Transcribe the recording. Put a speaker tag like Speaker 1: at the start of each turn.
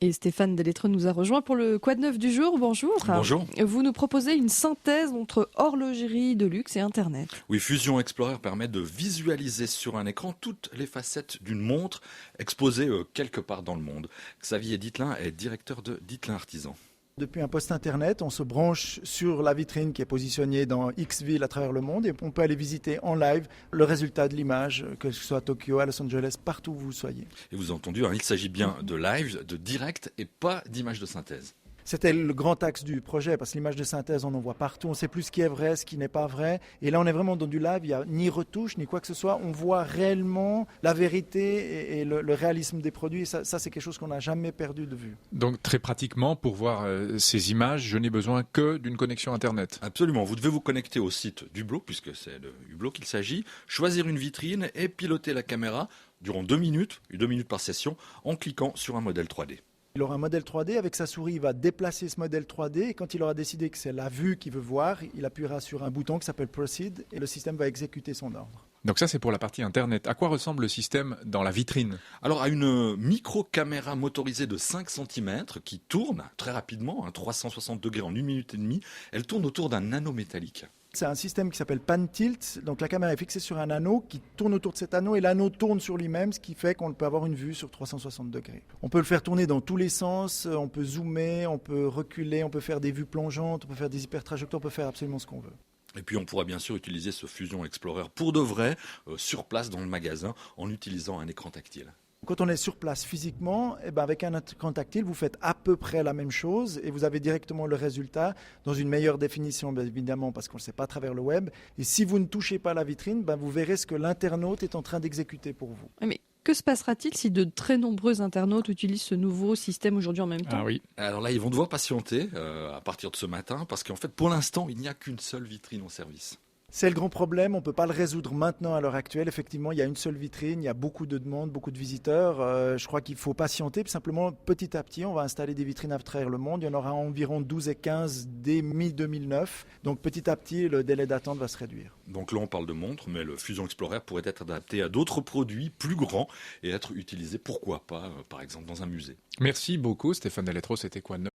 Speaker 1: Et Stéphane Delettreux nous a rejoint pour le Quoi de neuf du jour. Bonjour.
Speaker 2: Bonjour.
Speaker 1: Vous nous proposez une synthèse entre horlogerie de luxe et Internet.
Speaker 2: Oui, Fusion Explorer permet de visualiser sur un écran toutes les facettes d'une montre exposée quelque part dans le monde. Xavier Dittelin est directeur de Dittelin Artisan.
Speaker 3: Depuis un poste internet, on se branche sur la vitrine qui est positionnée dans X villes à travers le monde et on peut aller visiter en live le résultat de l'image, que ce soit à Tokyo, à Los Angeles, partout où vous soyez.
Speaker 2: Et vous avez entendu, il s'agit bien de live, de direct et pas d'image de synthèse.
Speaker 3: C'était le grand axe du projet parce que l'image de synthèse, on en voit partout. On ne sait plus ce qui est vrai, ce qui n'est pas vrai. Et là, on est vraiment dans du live. Il n'y a ni retouche, ni quoi que ce soit. On voit réellement la vérité et le réalisme des produits. Et ça, c'est quelque chose qu'on n'a jamais perdu de vue.
Speaker 4: Donc, très pratiquement, pour voir ces images, je n'ai besoin que d'une connexion Internet.
Speaker 2: Absolument. Vous devez vous connecter au site d'Hublot, puisque c'est de Hublot qu'il s'agit, choisir une vitrine et piloter la caméra durant 2 minutes par session, en cliquant sur un modèle 3D.
Speaker 3: Il aura un modèle 3D, avec sa souris, il va déplacer ce modèle 3D et quand il aura décidé que c'est la vue qu'il veut voir, il appuiera sur un bouton qui s'appelle Proceed et le système va exécuter son ordre.
Speaker 4: Donc ça, c'est pour la partie Internet. À quoi ressemble le système dans la vitrine ?
Speaker 2: Alors, à une micro-caméra motorisée de 5 cm qui tourne très rapidement, 360 degrés en 1 minute et demie, elle tourne autour d'un anneau métallique.
Speaker 3: C'est un système qui s'appelle pan tilt, donc la caméra est fixée sur un anneau qui tourne autour de cet anneau et l'anneau tourne sur lui-même, ce qui fait qu'on peut avoir une vue sur 360 degrés. On peut le faire tourner dans tous les sens, on peut zoomer, on peut reculer, on peut faire des vues plongeantes, on peut faire des hypertrajectoires, on peut faire absolument ce qu'on veut.
Speaker 2: Et puis on pourra bien sûr utiliser ce Fusion Explorer pour de vrai, sur place dans le magasin, en utilisant un écran tactile.
Speaker 3: Quand on est sur place physiquement, avec un écran tactile, vous faites à peu près la même chose et vous avez directement le résultat dans une meilleure définition, bien évidemment, parce qu'on ne le sait pas à travers le web. Et si vous ne touchez pas la vitrine, vous verrez ce que l'internaute est en train d'exécuter pour vous.
Speaker 1: Mais que se passera-t-il si de très nombreux internautes utilisent ce nouveau système aujourd'hui en même temps ?
Speaker 4: Ah oui.
Speaker 2: Alors là, ils vont devoir patienter à partir de ce matin, parce qu'en fait, pour l'instant, il n'y a qu'une seule vitrine en service.
Speaker 3: C'est le grand problème, on ne peut pas le résoudre maintenant à l'heure actuelle. Effectivement, il y a une seule vitrine, il y a beaucoup de demandes, beaucoup de visiteurs. Je crois qu'il faut patienter, puis simplement petit à petit, on va installer des vitrines à travers le monde. Il y en aura environ 12 et 15 dès mi-2009. Donc petit à petit, le délai d'attente va se réduire.
Speaker 2: Donc là, on parle de montres, mais le Fusion Explorer pourrait être adapté à d'autres produits plus grands et être utilisé, pourquoi pas, par exemple, dans un musée.
Speaker 4: Merci beaucoup, Stéphane Delettreux. C'était Quoi de neuf ?